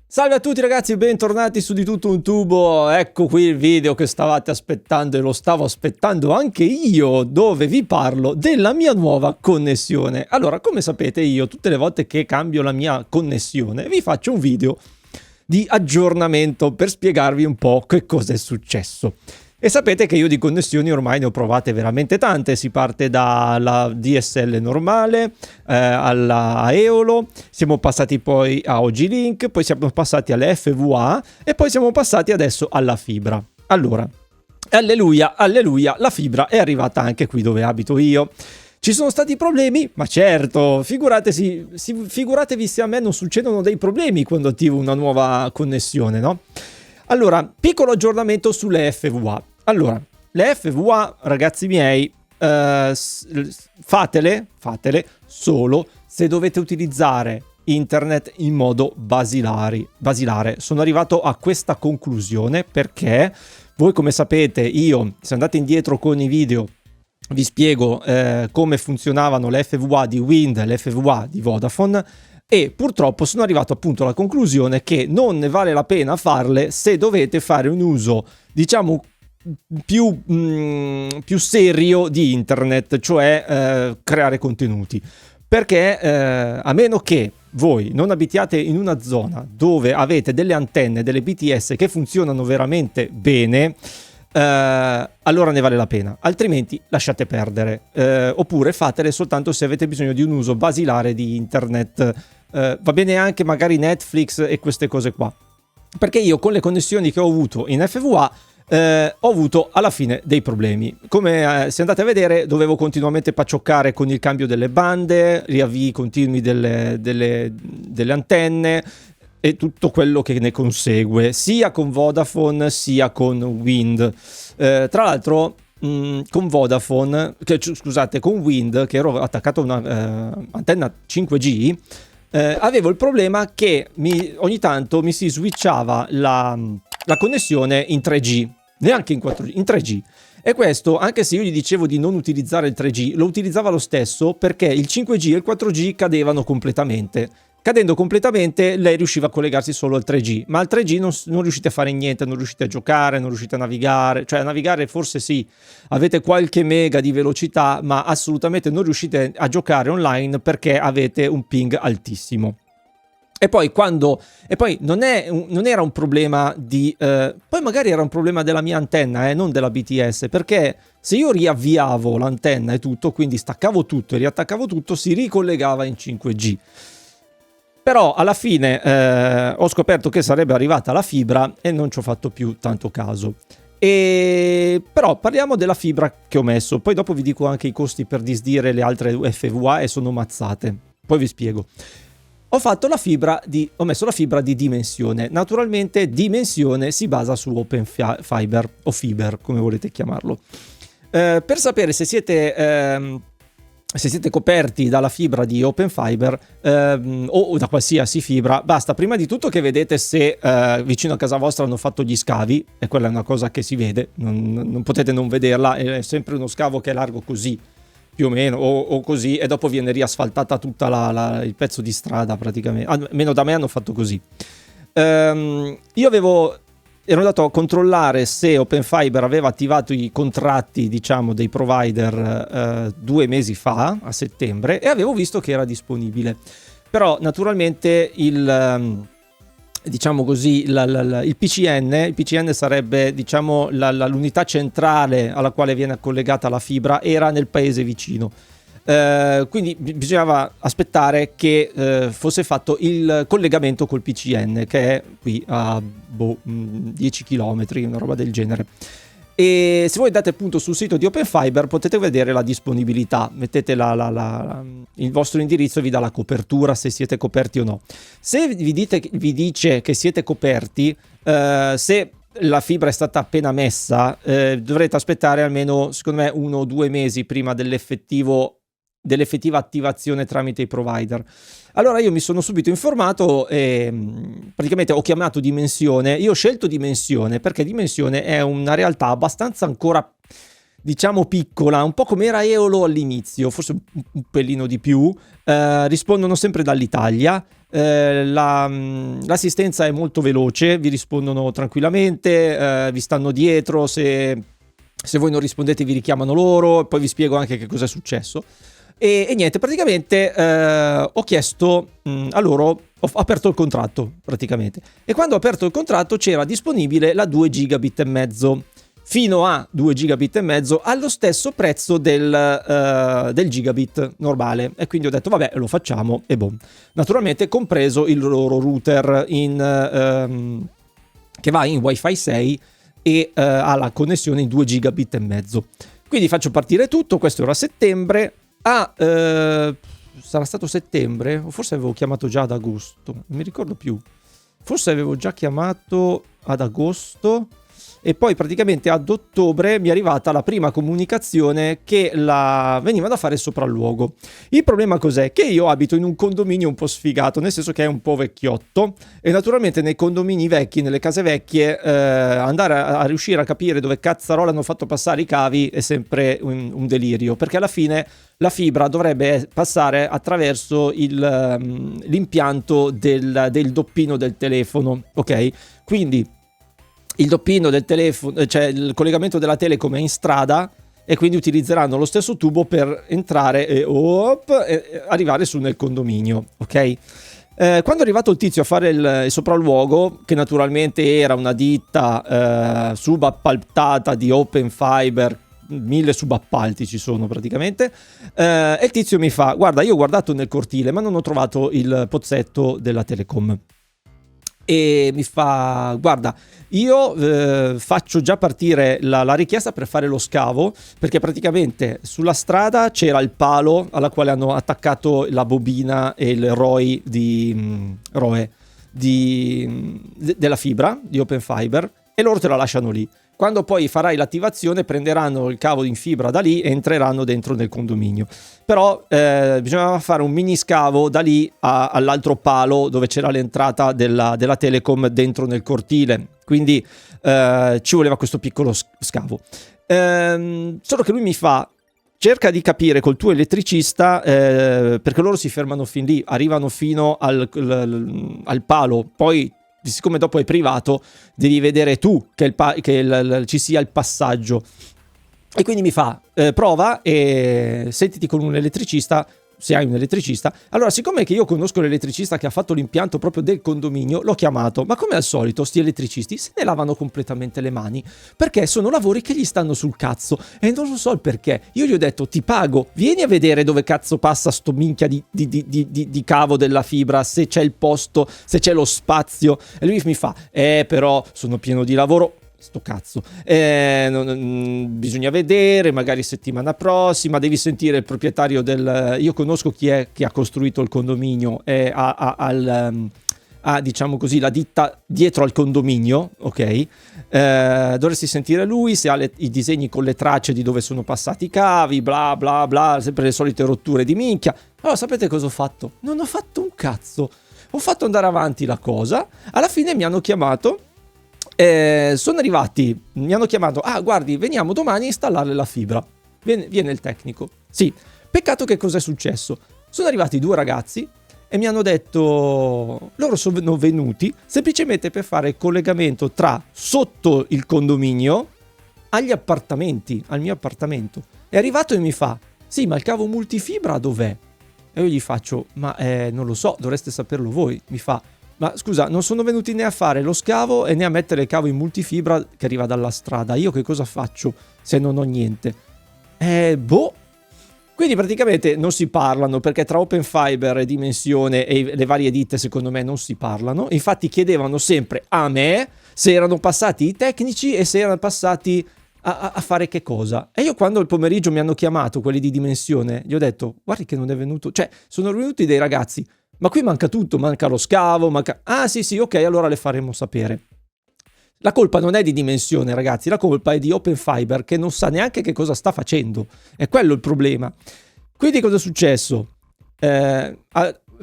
Salve a tutti ragazzi, bentornati su Di Tutto Un Tubo. Ecco qui il video che stavate aspettando e lo stavo aspettando anche io, dove vi parlo della mia nuova connessione. Allora, come sapete, io tutte le volte che cambio la mia connessione vi faccio un video di aggiornamento per spiegarvi un po' che cosa è successo. E sapete che io di connessioni ormai ne ho provate veramente tante. Si parte dalla DSL normale alla Eolo, siamo passati poi a OG-Link, poi siamo passati alle FWA e poi siamo passati adesso alla fibra. Allora, alleluia, alleluia, la fibra è arrivata anche qui dove abito io. Ci sono stati problemi? Ma certo, figuratevi se a me non succedono dei problemi quando attivo una nuova connessione, no? Allora, piccolo aggiornamento sulle FWA. Allora, le FWA, ragazzi miei, fatele solo se dovete utilizzare internet in modo basilare. Sono arrivato a questa conclusione perché voi, come sapete, se andate indietro con i video, vi spiego come funzionavano le FWA di Wind e le FWA di Vodafone. E purtroppo sono arrivato appunto alla conclusione che non ne vale la pena farle se dovete fare un uso, diciamo, più serio di internet, cioè creare contenuti. Perché a meno che voi non abitiate in una zona dove avete delle antenne, delle BTS che funzionano veramente bene, allora ne vale la pena, altrimenti lasciate perdere, oppure fatele soltanto se avete bisogno di un uso basilare di internet. Va bene anche magari Netflix e queste cose qua, perché io con le connessioni che ho avuto in FWA ho avuto alla fine dei problemi. Come se andate a vedere, dovevo continuamente paccioccare con il cambio delle bande, riavvii continui delle antenne e tutto quello che ne consegue, sia con Vodafone sia con Wind. Tra l'altro con Vodafone, con Wind, che ero attaccato a una antenna 5G, avevo il problema che ogni tanto mi si switchava la connessione in 3G, neanche in 4G, in 3G. E questo, anche se io gli dicevo di non utilizzare il 3G, lo utilizzava lo stesso perché il 5G e il 4G cadevano completamente. Cadendo completamente, lei riusciva a collegarsi solo al 3G, ma al 3G non riuscite a fare niente, non riuscite a giocare, non riuscite a navigare, cioè a navigare forse sì, avete qualche mega di velocità, ma assolutamente non riuscite a giocare online perché avete un ping altissimo. E poi non era un problema poi magari era un problema della mia antenna, non della BTS, perché se io riavviavo l'antenna e tutto, quindi staccavo tutto e riattaccavo tutto, si ricollegava in 5G. Però alla fine ho scoperto che sarebbe arrivata la fibra e non ci ho fatto più tanto caso. Però parliamo della fibra che ho messo, poi dopo vi dico anche i costi per disdire le altre FWA e sono mazzate. Poi vi spiego. Ho messo la fibra di Dimensione. Naturalmente Dimensione si basa su Open Fiber o Fiber, come volete chiamarlo. Per sapere se siete coperti dalla fibra di Open Fiber o da qualsiasi fibra, basta prima di tutto che vedete se vicino a casa vostra hanno fatto gli scavi, e quella è una cosa che si vede, non potete non vederla, è sempre uno scavo che è largo così, più o meno, o così, e dopo viene riasfaltata tutta il pezzo di strada praticamente, almeno da me hanno fatto così. Ero andato a controllare se Open Fiber aveva attivato i contratti, diciamo, dei provider 2 mesi fa, a settembre, e avevo visto che era disponibile. Però naturalmente diciamo così, il PCN sarebbe, diciamo, l'unità centrale alla quale viene collegata la fibra, era nel paese vicino. Quindi bisognava aspettare che fosse fatto il collegamento col PCN, che è qui a 10 km, una roba del genere. E se voi andate appunto sul sito di Open Fiber potete vedere la disponibilità, mettete il vostro indirizzo e vi dà la copertura, se siete coperti o no. Se vi dice che siete coperti, se la fibra è stata appena messa, dovrete aspettare almeno, secondo me, 1 o 2 mesi prima dell'effettiva attivazione tramite i provider. Allora io mi sono subito informato e praticamente ho chiamato Dimensione. Io ho scelto Dimensione perché Dimensione è una realtà abbastanza ancora, diciamo piccola, un po' come era Eolo all'inizio, forse un pelino di più, rispondono sempre dall'Italia. L'assistenza è molto veloce, vi rispondono tranquillamente, vi stanno dietro, se voi non rispondete vi richiamano loro, poi vi spiego anche che cosa è successo. E niente, praticamente ho chiesto a loro, ho aperto il contratto praticamente, e quando ho aperto il contratto c'era disponibile la 2 gigabit e mezzo, fino a 2 gigabit e mezzo allo stesso prezzo del gigabit normale, e quindi ho detto vabbè, lo facciamo, e boom. Naturalmente compreso il loro router che va in Wi-Fi 6 e ha la connessione in 2 gigabit e mezzo. Quindi faccio partire tutto, questo era settembre. Sarà stato settembre? O forse avevo chiamato già ad agosto, non mi ricordo più. Forse avevo già chiamato ad agosto, e poi praticamente ad ottobre mi è arrivata la prima comunicazione che veniva da fare il sopralluogo. Il problema cos'è? Che io abito in un condominio un po' sfigato, nel senso che è un po' vecchiotto, e naturalmente nei condomini vecchi, nelle case vecchie, andare a riuscire a capire dove cazzarola hanno fatto passare i cavi è sempre un delirio, perché alla fine la fibra dovrebbe passare attraverso l'impianto del doppino del telefono, ok? Quindi il doppino del telefono, cioè il collegamento della Telecom è in strada, e quindi utilizzeranno lo stesso tubo per entrare e arrivare su nel condominio, ok? Quando è arrivato il tizio a fare il sopralluogo, che naturalmente era una ditta subappaltata di Open Fiber, 1000 subappalti ci sono praticamente, e il tizio mi fa: guarda, io ho guardato nel cortile ma non ho trovato il pozzetto della Telecom. E mi fa: guarda, io faccio già partire la richiesta per fare lo scavo, perché praticamente sulla strada c'era il palo alla quale hanno attaccato la bobina e il ROE della fibra di Open Fiber, e loro te la lasciano lì. Quando poi farai l'attivazione prenderanno il cavo in fibra da lì e entreranno dentro nel condominio. Però bisognava fare un mini scavo da lì all'altro palo dove c'era l'entrata della Telecom dentro nel cortile. Quindi ci voleva questo piccolo scavo. Solo che lui mi fa: cerca di capire col tuo elettricista, perché loro si fermano fin lì, arrivano fino al palo, poi siccome dopo è privato devi vedere tu che ci sia il passaggio. E quindi mi fa: prova e sentiti con un elettricista, se hai un elettricista. Allora, siccome che io conosco l'elettricista che ha fatto l'impianto proprio del condominio, l'ho chiamato, ma come al solito sti elettricisti se ne lavano completamente le mani, perché sono lavori che gli stanno sul cazzo, e non lo so il perché. Io gli ho detto: ti pago, vieni a vedere dove cazzo passa sto minchia di cavo della fibra, se c'è il posto, se c'è lo spazio. E lui mi fa: però sono pieno di lavoro. Sto cazzo, bisogna vedere, magari settimana prossima, devi sentire il proprietario io conosco chi è che ha costruito il condominio, diciamo così, la ditta dietro al condominio, ok? Dovresti sentire lui, se ha i disegni con le tracce di dove sono passati i cavi, bla bla bla, sempre le solite rotture di minchia. Allora, sapete cosa ho fatto? Non ho fatto un cazzo, ho fatto andare avanti la cosa. Alla fine mi hanno chiamato. Sono arrivati, mi hanno chiamato: guardi, veniamo domani a installare la fibra, viene il tecnico. Sì, peccato che cosa è successo. Sono arrivati 2 ragazzi e mi hanno detto: loro sono venuti semplicemente per fare il collegamento tra sotto il condominio agli appartamenti, al mio appartamento. È arrivato e mi fa: sì, ma il cavo multifibra dov'è? E io gli faccio: ma non lo so, dovreste saperlo voi. Mi fa: ma scusa, non sono venuti né a fare lo scavo e né a mettere il cavo in multifibra che arriva dalla strada. Io che cosa faccio se non ho niente? Quindi praticamente non si parlano, perché tra Open Fiber e Dimensione e le varie ditte secondo me non si parlano. Infatti chiedevano sempre a me se erano passati i tecnici e se erano passati a fare che cosa. E io, quando il pomeriggio mi hanno chiamato quelli di Dimensione, gli ho detto: guardi che non è venuto, cioè sono venuti dei ragazzi, ma qui manca tutto, manca lo scavo, manca... sì, ok, allora le faremo sapere. La colpa non è di Dimensione, ragazzi, la colpa è di Open Fiber, che non sa neanche che cosa sta facendo. È quello il problema. Quindi cosa è successo? È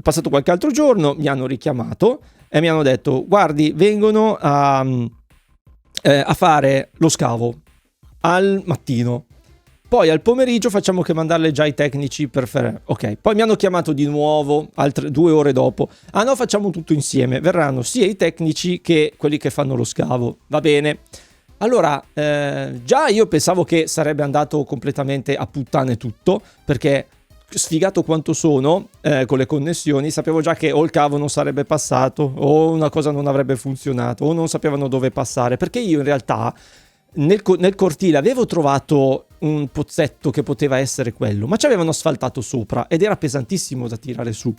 passato qualche altro giorno, mi hanno richiamato e mi hanno detto: guardi, vengono a fare lo scavo al mattino. poi al pomeriggio facciamo che mandarle già i tecnici per fare... Ok, poi mi hanno chiamato di nuovo altre 2 ore dopo. Ah no, facciamo tutto insieme, verranno sia i tecnici che quelli che fanno lo scavo, va bene. Allora, già io pensavo che sarebbe andato completamente a puttane tutto, perché sfigato quanto sono con le connessioni, sapevo già che o il cavo non sarebbe passato, o una cosa non avrebbe funzionato, o non sapevano dove passare, perché io in realtà nel cortile avevo trovato un pozzetto che poteva essere quello, ma ci avevano asfaltato sopra ed era pesantissimo da tirare su.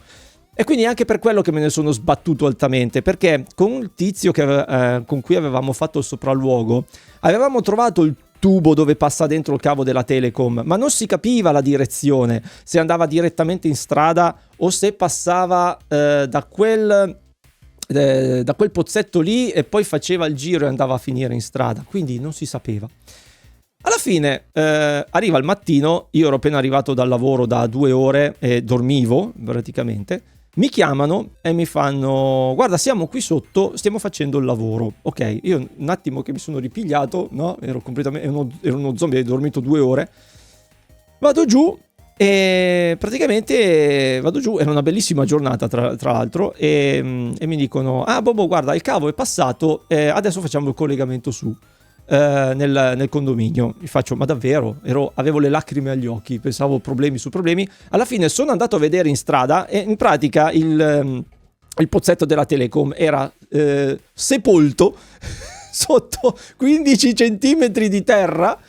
E quindi anche per quello che me ne sono sbattuto altamente, perché con il tizio con cui avevamo fatto il sopralluogo avevamo trovato il tubo dove passa dentro il cavo della Telecom, ma non si capiva la direzione, se andava direttamente in strada o se passava da quel pozzetto lì e poi faceva il giro e andava a finire in strada, quindi non si sapeva. Alla fine arriva il mattino, io ero appena arrivato dal lavoro da 2 ore e dormivo praticamente. Mi chiamano e mi fanno: guarda, siamo qui sotto, stiamo facendo il lavoro. Ok, io un attimo che mi sono ripigliato, no? Ero uno zombie, avevo dormito 2 ore. Vado giù e praticamente vado giù, era una bellissima giornata tra l'altro, e mi dicono: ah Bobo, guarda, il cavo è passato, adesso facciamo il collegamento su. Nel condominio. Mi faccio: ma davvero? Avevo le lacrime agli occhi, pensavo problemi su problemi. Alla fine sono andato a vedere in strada e in pratica il pozzetto della Telecom era sepolto sotto 15 centimetri di terra,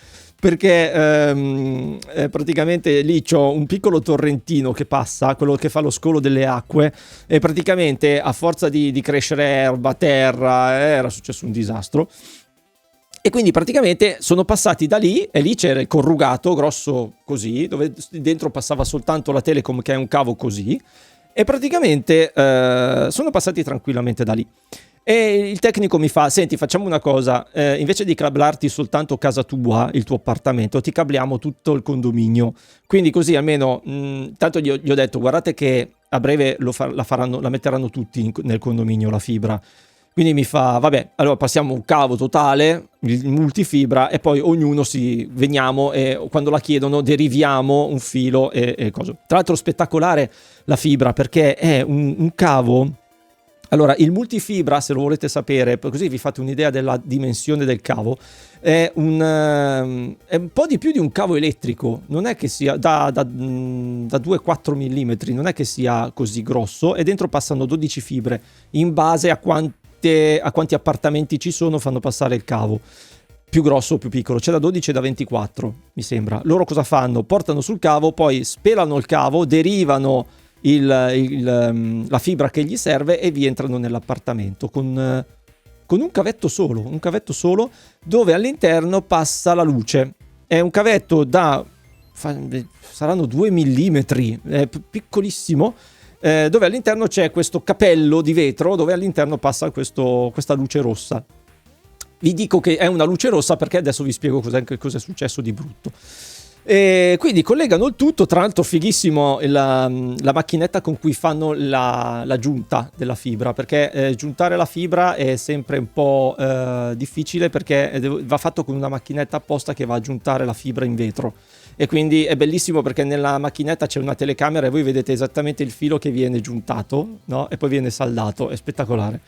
perché praticamente lì c'ho un piccolo torrentino che passa, quello che fa lo scolo delle acque, e praticamente a forza di crescere erba, terra, era successo un disastro. E quindi praticamente sono passati da lì, e lì c'era il corrugato grosso così, dove dentro passava soltanto la Telecom, che è un cavo così, e praticamente sono passati tranquillamente da lì. E il tecnico mi fa: senti, facciamo una cosa, invece di cablarti soltanto casa tua, il tuo appartamento, ti cabliamo tutto il condominio. Quindi così almeno, tanto gli ho detto: guardate che a breve la metteranno tutti nel condominio, la fibra. Quindi mi fa: vabbè, allora passiamo un cavo totale, il multifibra, e poi ognuno veniamo e quando la chiedono deriviamo un filo e cosa. Tra l'altro spettacolare la fibra, perché è un cavo. Allora, il multifibra, se lo volete sapere, così vi fate un'idea della dimensione del cavo, è un po' di più di un cavo elettrico. Non è che sia da 2-4 mm, non è che sia così grosso, e dentro passano 12 fibre in base a quanti appartamenti ci sono, fanno passare il cavo, più grosso o più piccolo. C'è da 12 e da 24, mi sembra. Loro cosa fanno? Portano sul cavo, poi spelano il cavo, derivano la fibra che gli serve e vi entrano nell'appartamento con un cavetto solo, dove all'interno passa la luce. È un cavetto saranno 2 mm, è piccolissimo, dove all'interno c'è questo capello di vetro dove all'interno passa questa luce rossa. Vi dico che è una luce rossa perché adesso vi spiego cosa è successo di brutto. E quindi collegano il tutto. Tra l'altro fighissimo la macchinetta con cui fanno la giunta della fibra, perché giuntare la fibra è sempre un po' difficile, perché va fatto con una macchinetta apposta che va a giuntare la fibra in vetro. E quindi è bellissimo perché nella macchinetta c'è una telecamera e voi vedete esattamente il filo che viene giuntato, no? E poi viene saldato, è spettacolare.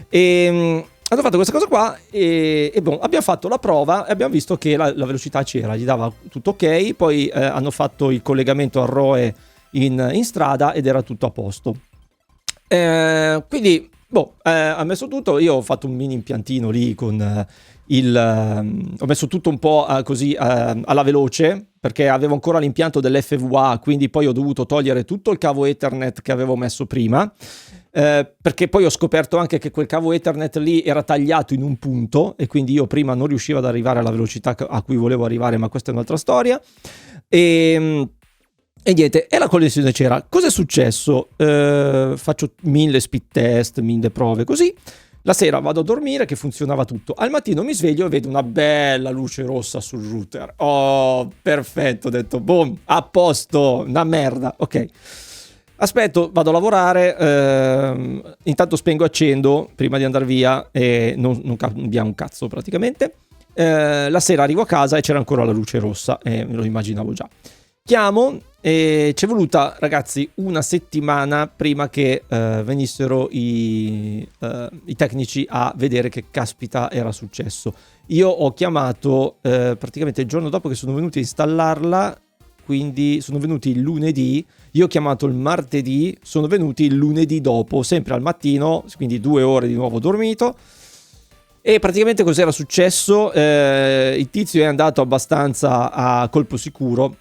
Hanno fatto questa cosa qua e abbiamo fatto la prova e abbiamo visto che la velocità c'era, gli dava tutto ok. Poi hanno fatto il collegamento al ROE in strada ed era tutto a posto. Quindi ha messo tutto. Io ho fatto un mini impiantino lì con ho messo tutto un po' così alla veloce, perché avevo ancora l'impianto dell'FVA, quindi poi ho dovuto togliere tutto il cavo Ethernet che avevo messo prima, perché poi ho scoperto anche che quel cavo Ethernet lì era tagliato in un punto e quindi io prima non riuscivo ad arrivare alla velocità a cui volevo arrivare, ma questa è un'altra storia. E niente, e la connessione c'era. Cosa è successo? Faccio 1000 speed test, 1000 prove così. La sera vado a dormire che funzionava tutto. Al mattino mi sveglio e vedo una bella luce rossa sul router. Oh, perfetto, ho detto, boom, a posto, una merda, ok. Aspetto, vado a lavorare, intanto spengo e accendo prima di andare via e non cambia un cazzo praticamente. la sera arrivo a casa e c'era ancora la luce rossa, me lo immaginavo già. Chiamo e ci è voluta, ragazzi, una settimana prima che venissero i tecnici a vedere che caspita era successo. Io ho chiamato praticamente il giorno dopo che sono venuti a installarla, quindi sono venuti il lunedì, io ho chiamato il martedì, sono venuti il lunedì dopo, sempre al mattino, quindi 2 ore di nuovo dormito. E praticamente cos'era successo? Il tizio è andato abbastanza a colpo sicuro.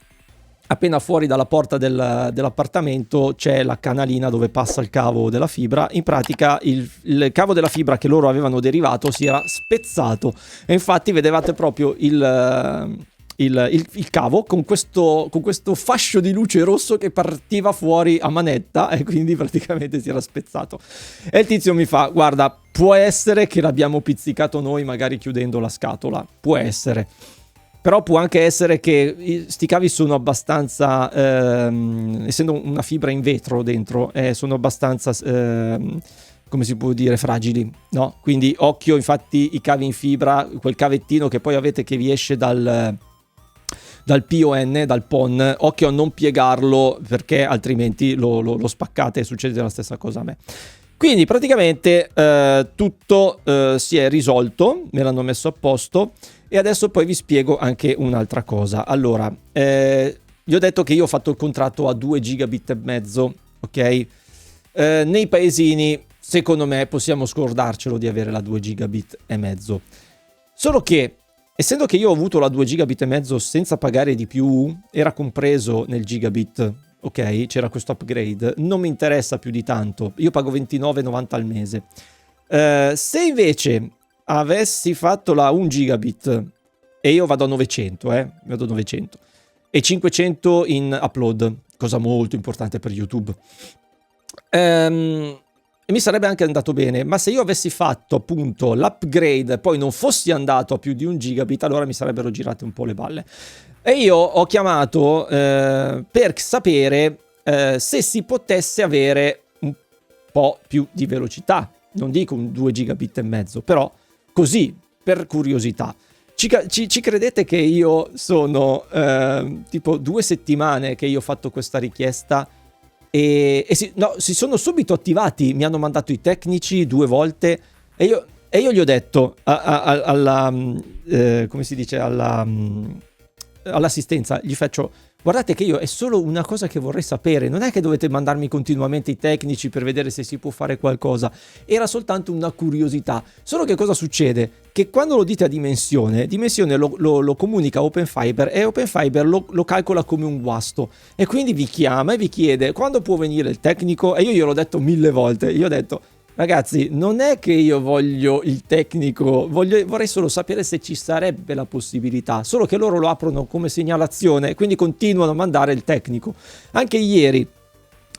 Appena fuori dalla porta dell'appartamento c'è la canalina dove passa il cavo della fibra. In pratica il cavo della fibra che loro avevano derivato si era spezzato e infatti vedevate proprio il cavo con questo fascio di luce rosso che partiva fuori a manetta e quindi praticamente si era spezzato. E il tizio mi fa: guarda, può essere che l'abbiamo pizzicato noi magari chiudendo la scatola, può essere. Però può anche essere che sti cavi sono abbastanza, essendo una fibra in vetro dentro, sono abbastanza, come si può dire, fragili, no? Quindi occhio, infatti i cavi in fibra, quel cavettino che poi avete che vi esce dal PON, dal PON, occhio a non piegarlo perché altrimenti lo spaccate e succede la stessa cosa a me. Quindi praticamente tutto si è risolto, me l'hanno messo a posto. E adesso poi vi spiego anche un'altra cosa. Allora, vi ho detto che io ho fatto il contratto a 2 gigabit e mezzo, ok? Nei paesini, secondo me, possiamo scordarcelo di avere la 2 gigabit e mezzo. Solo che, essendo che io ho avuto la 2 gigabit e mezzo senza pagare di più, era compreso nel gigabit, ok? C'era questo upgrade, non mi interessa più di tanto. Io pago 29,90 al mese. Se invece avessi fatto la 1 gigabit e io vado a 900, vado a 900 e 500 in upload, cosa molto importante per YouTube, e mi sarebbe anche andato bene. Ma se io avessi fatto appunto l'upgrade e poi non fossi andato a più di 1 gigabit, allora mi sarebbero girate un po' le balle. E io ho chiamato per sapere se si potesse avere un po' più di velocità, non dico un 2 gigabit e mezzo, però così, per curiosità. Ci credete che io sono tipo 2 settimane che io ho fatto questa richiesta e si sono subito attivati, mi hanno mandato i tecnici 2 volte e io gli ho detto alla come si dice, all'assistenza, gli faccio: guardate che io è solo una cosa che vorrei sapere, non è che dovete mandarmi continuamente i tecnici per vedere se si può fare qualcosa, era soltanto una curiosità. Solo che cosa succede? Che quando lo dite a Dimensione lo comunica Open Fiber e Open Fiber lo calcola come un guasto e quindi vi chiama e vi chiede quando può venire il tecnico e io gliel'ho detto 1000 volte, io ho detto: ragazzi, non è che io voglio il tecnico, vorrei solo sapere se ci sarebbe la possibilità, solo che loro lo aprono come segnalazione, quindi continuano a mandare il tecnico. Anche ieri,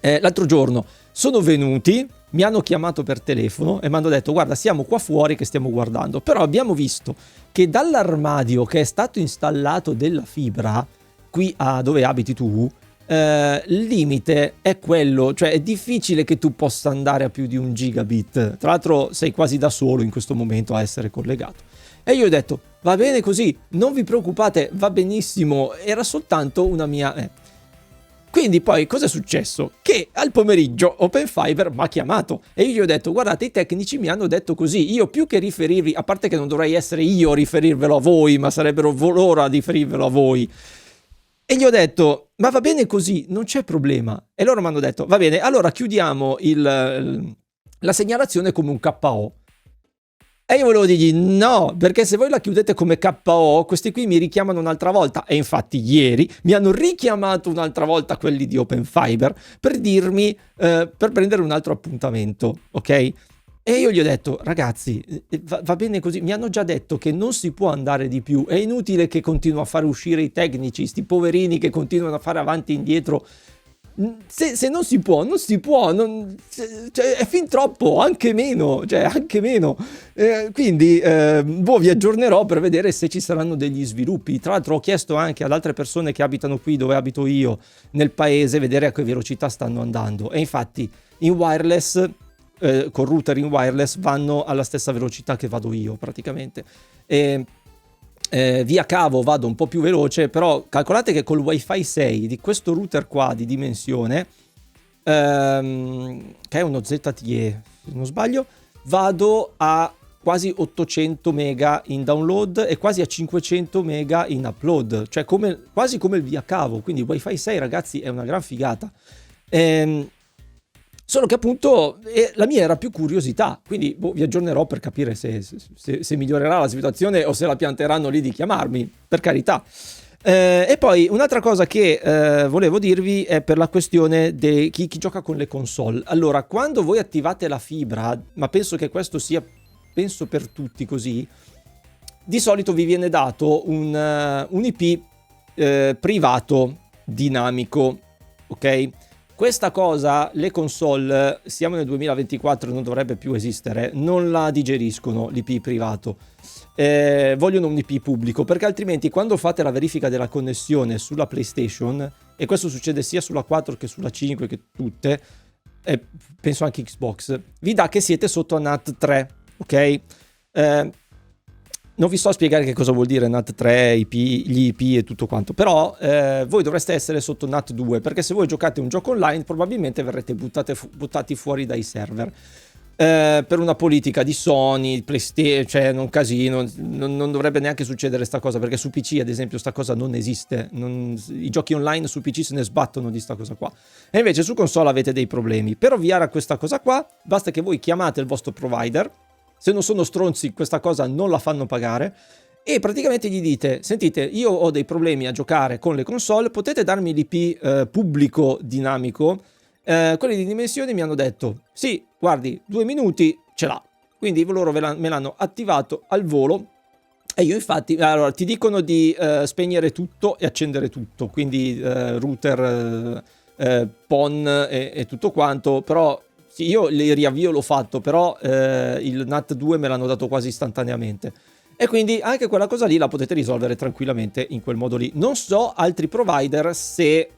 l'altro giorno, sono venuti, mi hanno chiamato per telefono e mi hanno detto: guarda, siamo qua fuori che stiamo guardando, però abbiamo visto che dall'armadio che è stato installato della fibra, qui a dove abiti tu, il limite è quello, cioè è difficile che tu possa andare a più di 1 gigabit. Tra l'altro sei quasi da solo in questo momento a essere collegato. E io ho detto: va bene così, non vi preoccupate, va benissimo, era soltanto una mia... Quindi poi cosa è successo? Che al pomeriggio Open Fiber mi ha chiamato e io gli ho detto: guardate, i tecnici mi hanno detto così, io più che riferirvi, a parte che non dovrei essere io a riferirvelo a voi, ma sarebbero loro a riferirvelo a voi. E gli ho detto: ma va bene così, non c'è problema. E loro mi hanno detto: va bene, allora chiudiamo la segnalazione come un KO. E io volevo dirgli: no, perché se voi la chiudete come KO, questi qui mi richiamano un'altra volta. E infatti ieri mi hanno richiamato un'altra volta quelli di Open Fiber per dirmi, per prendere un altro appuntamento, ok? E io gli ho detto: ragazzi, va bene così, mi hanno già detto che non si può andare di più, è inutile che continuo a fare uscire i tecnici, sti poverini che continuano a fare avanti e indietro. Se non si può, non si può, cioè, è fin troppo, anche meno, cioè anche meno. Quindi vi aggiornerò per vedere se ci saranno degli sviluppi. Tra l'altro ho chiesto anche ad altre persone che abitano qui dove abito io, nel paese, vedere a che velocità stanno andando. E infatti in wireless... con router in wireless vanno alla stessa velocità che vado io praticamente, via cavo vado un po' più veloce, però calcolate che col Wi-Fi 6 di questo router qua di dimensione, che è uno ZTE se non sbaglio, vado a quasi 800 mega in download e quasi a 500 mega in upload, cioè quasi come il via cavo. Quindi Wi-Fi 6, ragazzi, è una gran figata. Solo che appunto la mia era più curiosità, quindi vi aggiornerò per capire se migliorerà la situazione o se la pianteranno lì di chiamarmi, per carità. E poi un'altra cosa che volevo dirvi è per la questione di chi gioca con le console. Allora, quando voi attivate la fibra, ma penso che questo sia per tutti così, di solito vi viene dato un IP privato dinamico, ok? Questa cosa, le console, siamo nel 2024, non dovrebbe più esistere, non la digeriscono l'IP privato, vogliono un IP pubblico, perché altrimenti quando fate la verifica della connessione sulla PlayStation, e questo succede sia sulla 4 che sulla 5 che tutte, penso anche Xbox, vi dà che siete sotto a NAT 3, ok? Non vi sto a spiegare che cosa vuol dire NAT 3, IP, gli IP e tutto quanto, però voi dovreste essere sotto NAT 2, perché se voi giocate un gioco online probabilmente verrete buttati fuori dai server. Per una politica di Sony, PlayStation, cioè un casino, non dovrebbe neanche succedere sta cosa, perché su PC ad esempio sta cosa non esiste, i giochi online su PC se ne sbattono di sta cosa qua, e invece su console avete dei problemi. Per ovviare a questa cosa qua basta che voi chiamate il vostro provider. Se non sono stronzi, questa cosa non la fanno pagare, e praticamente gli dite: sentite, io ho dei problemi a giocare con le console, potete darmi l'IP pubblico dinamico? Quelli di Dimensioni mi hanno detto: sì, guardi, 2 minuti ce l'ha. Quindi loro me l'hanno attivato al volo, e io infatti, allora, ti dicono di spegnere tutto e accendere tutto, quindi router, PON e tutto quanto, però... Sì, io il riavvio l'ho fatto, però il NAT 2 me l'hanno dato quasi istantaneamente. E quindi anche quella cosa lì la potete risolvere tranquillamente in quel modo lì. Non so altri provider se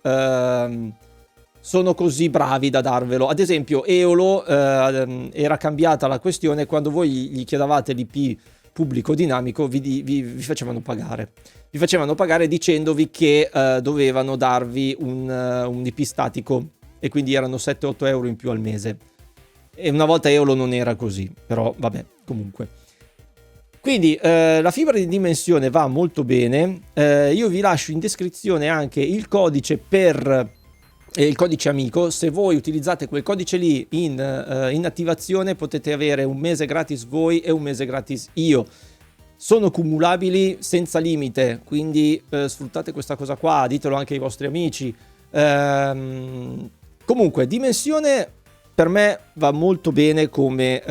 sono così bravi da darvelo. Ad esempio Eolo era cambiata la questione quando voi gli chiedevate l'IP pubblico dinamico, vi facevano pagare. Vi facevano pagare dicendovi che dovevano darvi un IP statico, e quindi erano 7-8 euro in più al mese. E una volta Eolo non era così, però vabbè, comunque. Quindi la fibra di Dimensione va molto bene. Io vi lascio in descrizione anche il codice il codice amico. Se voi utilizzate quel codice lì in attivazione, potete avere un mese gratis voi e un mese gratis io. Sono cumulabili senza limite, quindi sfruttate questa cosa qua, ditelo anche ai vostri amici. Comunque, Dimensione per me va molto bene come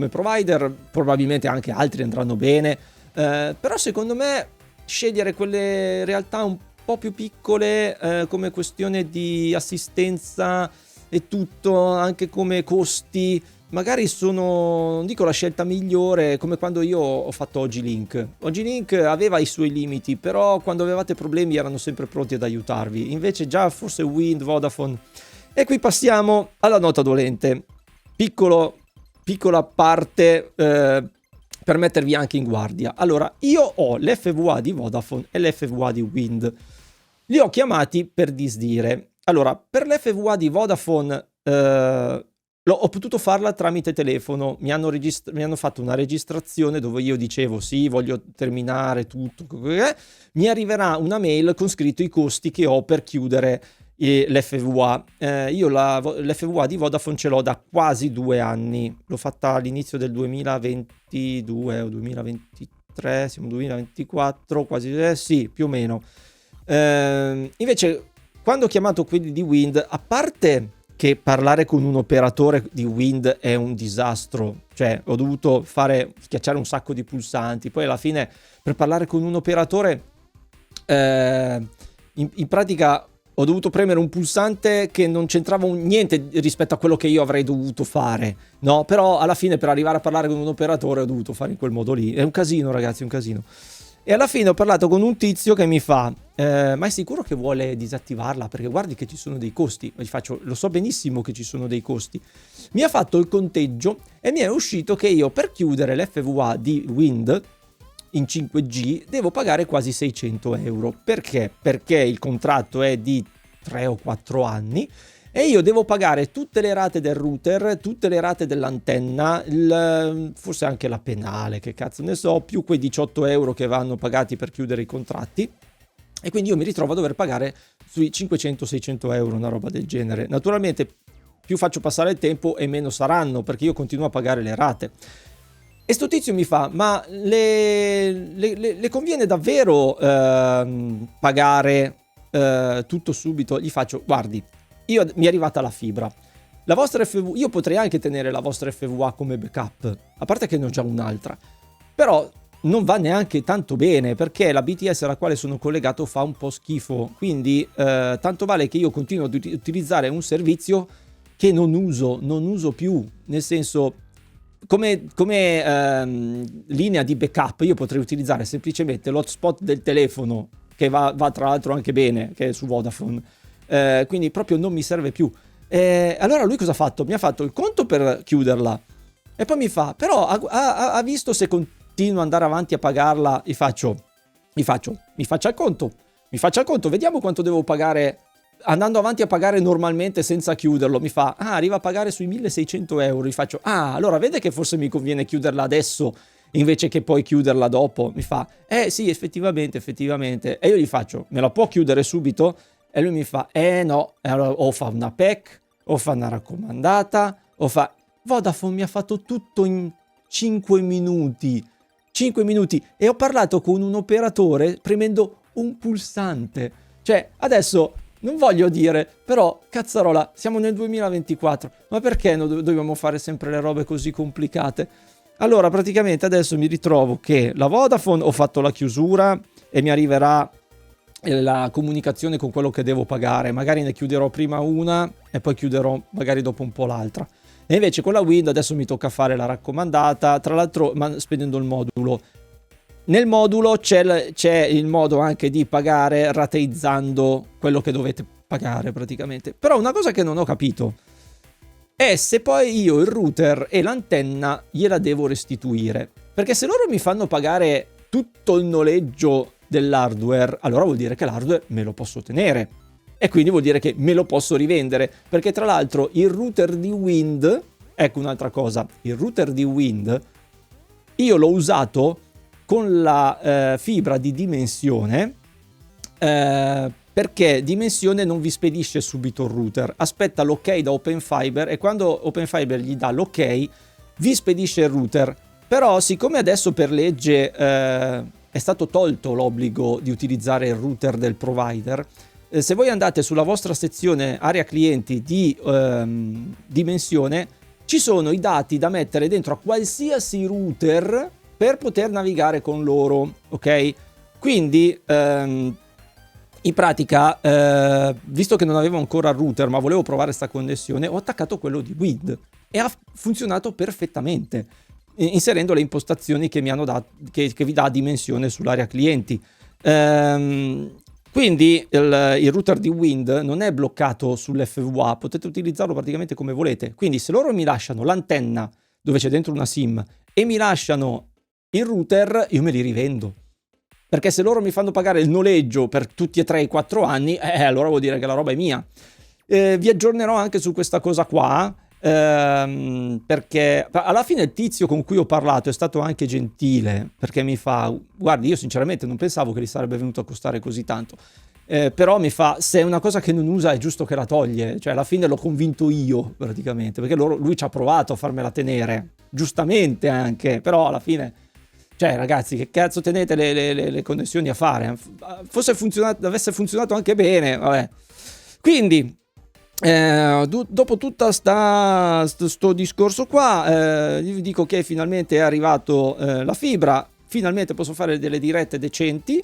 provider, probabilmente anche altri andranno bene, però secondo me scegliere quelle realtà un po' più piccole come questione di assistenza e tutto, anche come costi, magari sono, non dico la scelta migliore, come quando io ho fatto Ogilink. Ogilink aveva i suoi limiti, però quando avevate problemi erano sempre pronti ad aiutarvi, invece già forse Wind, Vodafone. E qui passiamo alla nota dolente, piccola parte per mettervi anche in guardia. Allora, io ho l'FVA di Vodafone e l'FVA di Wind, li ho chiamati per disdire. Allora, per l'FVA di Vodafone ho potuto farla tramite telefono, mi hanno fatto una registrazione dove io dicevo sì, voglio terminare tutto, mi arriverà una mail con scritto i costi che ho per chiudere l'FVA. Io l'FVA di Vodafone ce l'ho da quasi 2 anni, l'ho fatta all'inizio del 2022 o 2023, siamo 2024, quasi, sì, più o meno. Invece, quando ho chiamato quelli di Wind, a parte che parlare con un operatore di Wind è un disastro, cioè ho dovuto schiacciare un sacco di pulsanti, poi alla fine per parlare con un operatore in pratica ho dovuto premere un pulsante che non c'entrava niente rispetto a quello che io avrei dovuto fare, no? Però alla fine per arrivare a parlare con un operatore ho dovuto fare in quel modo lì, è un casino ragazzi, è un casino. E alla fine ho parlato con un tizio che mi fa ma è sicuro che vuole disattivarla? Perché guardi che ci sono dei costi. Gli faccio, lo so benissimo che ci sono dei costi. Mi ha fatto il conteggio e mi è uscito che io per chiudere l'FVA di Wind in 5G devo pagare quasi 600 euro. Perché? Perché il contratto è di 3 o 4 anni e io devo pagare tutte le rate del router, tutte le rate dell'antenna, forse anche la penale, che cazzo ne so, più quei 18 euro che vanno pagati per chiudere i contratti. E quindi io mi ritrovo a dover pagare sui 500-600 euro, una roba del genere. Naturalmente più faccio passare il tempo e meno saranno, perché io continuo a pagare le rate. E sto tizio mi fa, ma le conviene davvero pagare tutto subito? Gli faccio, guardi, mi è arrivata la fibra. La vostra FV, io potrei anche tenere la vostra FVA come backup, a parte che ne ho già un'altra, però non va neanche tanto bene, perché la BTS alla quale sono collegato fa un po' schifo, quindi tanto vale che io continuo ad utilizzare un servizio che non uso più, nel senso, come linea di backup io potrei utilizzare semplicemente l'hotspot del telefono, che va tra l'altro anche bene, che è su Vodafone, quindi proprio non mi serve più. Allora lui cosa ha fatto? Mi ha fatto il conto per chiuderla e poi mi fa, però ha visto se continuo ad andare avanti a pagarla. Mi faccia il conto, vediamo quanto devo pagare andando avanti a pagare normalmente senza chiuderlo. Mi fa, arriva a pagare sui 1600 euro. Gli faccio, allora vede che forse mi conviene chiuderla adesso invece che poi chiuderla dopo. Mi fa, sì, effettivamente. E io gli faccio, me la può chiudere subito? E lui mi fa, no, allora, o fa una PEC, o fa una raccomandata, o fa... Vodafone mi ha fatto tutto in 5 minuti. 5 minuti. E ho parlato con un operatore premendo un pulsante. Cioè, adesso... non voglio dire, però, cazzarola, siamo nel 2024, ma perché dobbiamo fare sempre le robe così complicate? Allora, praticamente adesso mi ritrovo che la Vodafone ho fatto la chiusura e mi arriverà la comunicazione con quello che devo pagare. Magari ne chiuderò prima una e poi chiuderò magari dopo un po' l'altra. E invece con la Wind adesso mi tocca fare la raccomandata, tra l'altro spedendo il modulo. Nel modulo c'è il modo anche di pagare rateizzando quello che dovete pagare praticamente. Però una cosa che non ho capito è se poi io il router e l'antenna gliela devo restituire. Perché se loro mi fanno pagare tutto il noleggio dell'hardware, allora vuol dire che l'hardware me lo posso tenere. E quindi vuol dire che me lo posso rivendere. Perché tra l'altro il router di Wind, ecco un'altra cosa, il router di Wind, io l'ho usato con la fibra di Dimensione, perché Dimensione non vi spedisce subito il router, aspetta l'ok da OpenFiber e quando OpenFiber gli dà l'ok vi spedisce il router. Però siccome adesso per legge è stato tolto l'obbligo di utilizzare il router del provider, se voi andate sulla vostra sezione area clienti di Dimensione ci sono i dati da mettere dentro a qualsiasi router per poter navigare con loro, ok? Quindi in pratica, visto che non avevo ancora il router ma volevo provare sta connessione, ho attaccato quello di Wind e ha funzionato perfettamente, inserendo le impostazioni che mi hanno dato, che vi dà Dimensione sull'area clienti. Quindi il router di Wind non è bloccato sull'FVA, potete utilizzarlo praticamente come volete. Quindi se loro mi lasciano l'antenna dove c'è dentro una SIM e mi lasciano il router, io me li rivendo. Perché se loro mi fanno pagare il noleggio per tutti e 3 i 4 anni, allora vuol dire che la roba è mia. Vi aggiornerò anche su questa cosa qua, perché alla fine il tizio con cui ho parlato è stato anche gentile, perché mi fa, guardi, io sinceramente non pensavo che gli sarebbe venuto a costare così tanto. Però mi fa, se è una cosa che non usa è giusto che la toglie, cioè alla fine l'ho convinto io praticamente, perché lui ci ha provato a farmela tenere, giustamente anche, però alla fine, cioè ragazzi, che cazzo tenete le connessioni a fare? Forse avesse funzionato anche bene, vabbè. Quindi dopo tutta sto discorso qua, vi dico che finalmente è arrivato la fibra, finalmente posso fare delle dirette decenti.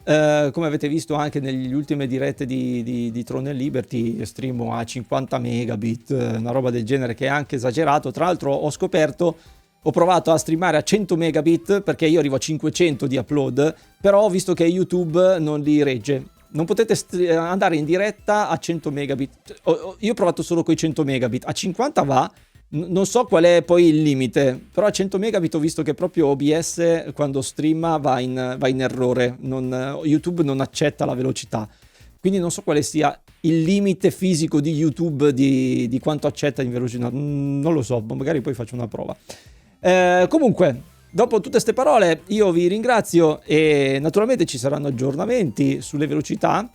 Come avete visto anche negli ultime dirette di Throne and Liberty, streamo a 50 megabit, una roba del genere che è anche esagerato. Tra l'altro ho provato a streamare a 100 megabit perché io arrivo a 500 di upload, però ho visto che YouTube non li regge. Non potete andare in diretta a 100 megabit. Io ho provato solo con i 100 megabit, a 50 va, Non so qual è poi il limite, però a 100 megabit ho visto che proprio OBS quando streama va in errore, YouTube non accetta la velocità, quindi non so quale sia il limite fisico di YouTube di quanto accetta in velocità, non lo so, magari poi faccio una prova. Comunque, dopo tutte queste parole io vi ringrazio e naturalmente ci saranno aggiornamenti sulle velocità.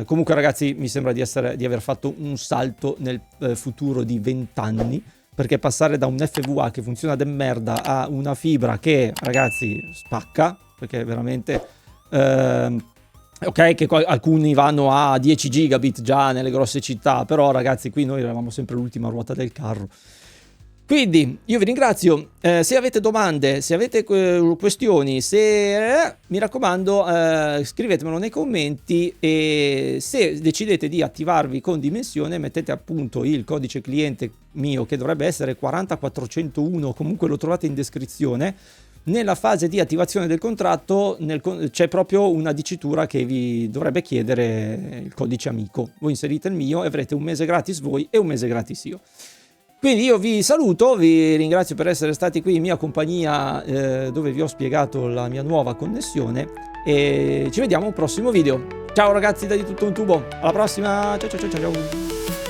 Comunque ragazzi, mi sembra di aver fatto un salto nel futuro di 20 anni, perché passare da un FWA che funziona de merda a una fibra che, ragazzi, spacca, perché veramente ok che alcuni vanno a 10 gigabit già nelle grosse città, però ragazzi qui noi eravamo sempre l'ultima ruota del carro. Quindi io vi ringrazio, se avete domande, se avete questioni, mi raccomando scrivetemelo nei commenti, e se decidete di attivarvi con Dimensione mettete appunto il codice cliente mio che dovrebbe essere 40401, comunque lo trovate in descrizione. Nella fase di attivazione del contratto c'è proprio una dicitura che vi dovrebbe chiedere il codice amico. Voi inserite il mio e avrete un mese gratis voi e un mese gratis io. Quindi io vi saluto, vi ringrazio per essere stati qui in mia compagnia dove vi ho spiegato la mia nuova connessione e ci vediamo al prossimo video. Ciao ragazzi da di tutto un tubo, alla prossima, ciao ciao ciao ciao.